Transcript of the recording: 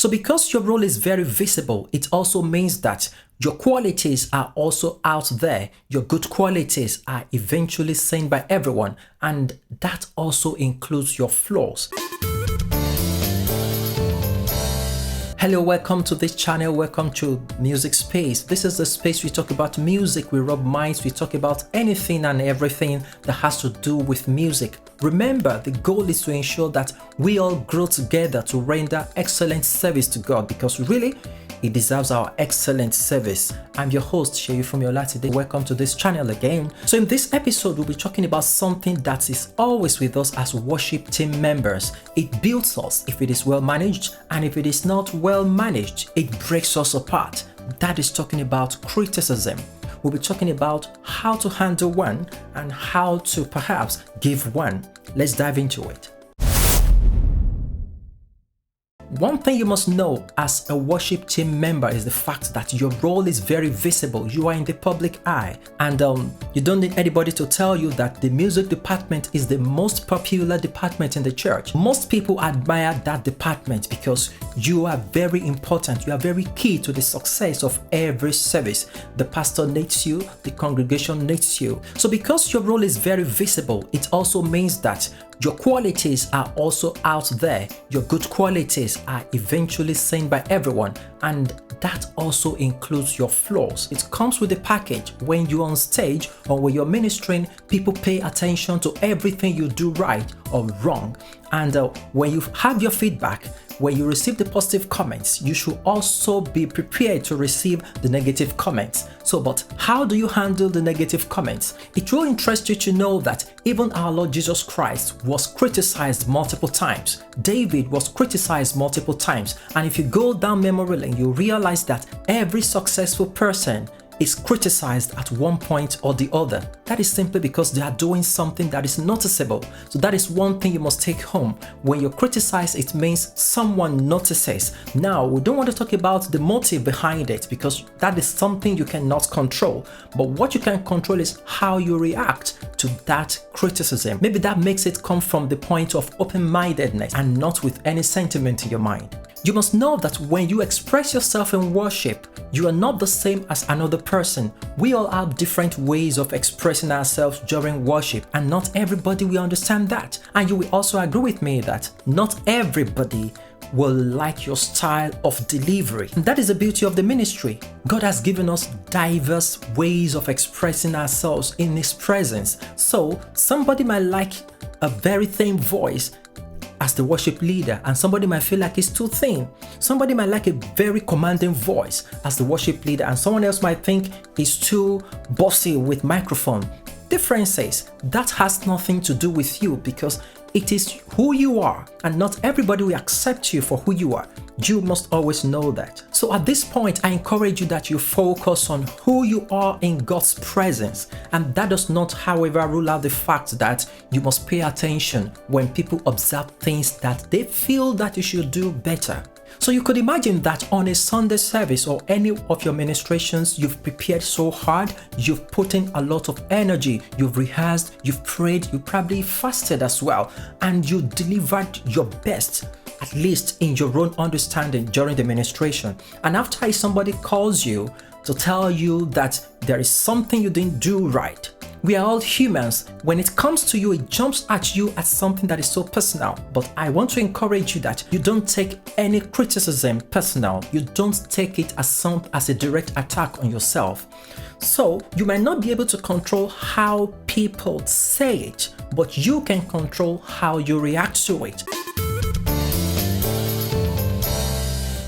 So because your role is very visible, it also means that your qualities are also out there. Your good qualities are eventually seen by everyone, and that also includes your flaws. Hello, welcome to this channel. Welcome to Music Space. This is the space we talk about music, we rub minds, we talk about anything and everything that has to do with music. Remember, the goal is to ensure that we all grow together to render excellent service to God, because really, He deserves our excellent service. I'm your host, Sheyi Fumiola. Today, welcome to this channel again. So in this episode, we'll be talking about something that is always with us as worship team members. It builds us if it is well managed, and if it is not well managed, it breaks us apart. That is talking about criticism. We'll be talking about how to handle one and how to perhaps give one. Let's dive into it. One thing you must know as a worship team member is the fact that your role is very visible. You are in the public eye, and you don't need anybody to tell you that the music department is the most popular department in the church. Most people admire that department because you are very important. You are very key to the success of every service. The pastor needs you, the congregation needs you. So because your role is very visible, it also means that your qualities are also out there. Your good qualities are eventually seen by everyone, and that also includes your flaws. It comes with a package. When you're on stage or when you're ministering, people pay attention to everything you do right or wrong. And when you have your feedback, when you receive the positive comments, you should also be prepared to receive the negative comments. So, but how do you handle the negative comments? It will interest you to know that even our Lord Jesus Christ was criticized multiple times. David was criticized multiple times. And if you go down memory lane, you realize that every successful person is criticized at one point or the other. That is simply because they are doing something that is noticeable. So that is one thing you must take home. When you're criticized, it means someone notices. Now, we don't want to talk about the motive behind it because that is something you cannot control. But what you can control is how you react to that criticism. Maybe that makes it come from the point of open-mindedness and not with any sentiment in your mind. You must know that when you express yourself in worship, you are not the same as another person. We all have different ways of expressing ourselves during worship, and not everybody will understand that. And you will also agree with me that not everybody will like your style of delivery. And that is the beauty of the ministry. God has given us diverse ways of expressing ourselves in His presence. So somebody might like a very thin voice as the worship leader, and somebody might feel like it's too thin. Somebody might like a very commanding voice as the worship leader, and someone else might think it's too bossy with microphone. Differences, that has nothing to do with you because it is who you are, and not everybody will accept you for who you are. You must always know that. So at this point, I encourage you that you focus on who you are in God's presence. And that does not, however, rule out the fact that you must pay attention when people observe things that they feel that you should do better. So you could imagine that on a Sunday service or any of your ministrations, you've prepared so hard, you've put in a lot of energy, you've rehearsed, you've prayed, you probably fasted as well, and you delivered your best, at least in your own understanding during the ministration. And after somebody calls you to tell you that there is something you didn't do right, we are all humans. When it comes to you, it jumps at you as something that is so personal. But I want to encourage you that you don't take any criticism personal. You don't take it as a direct attack on yourself. So you might not be able to control how people say it, but you can control how you react to it.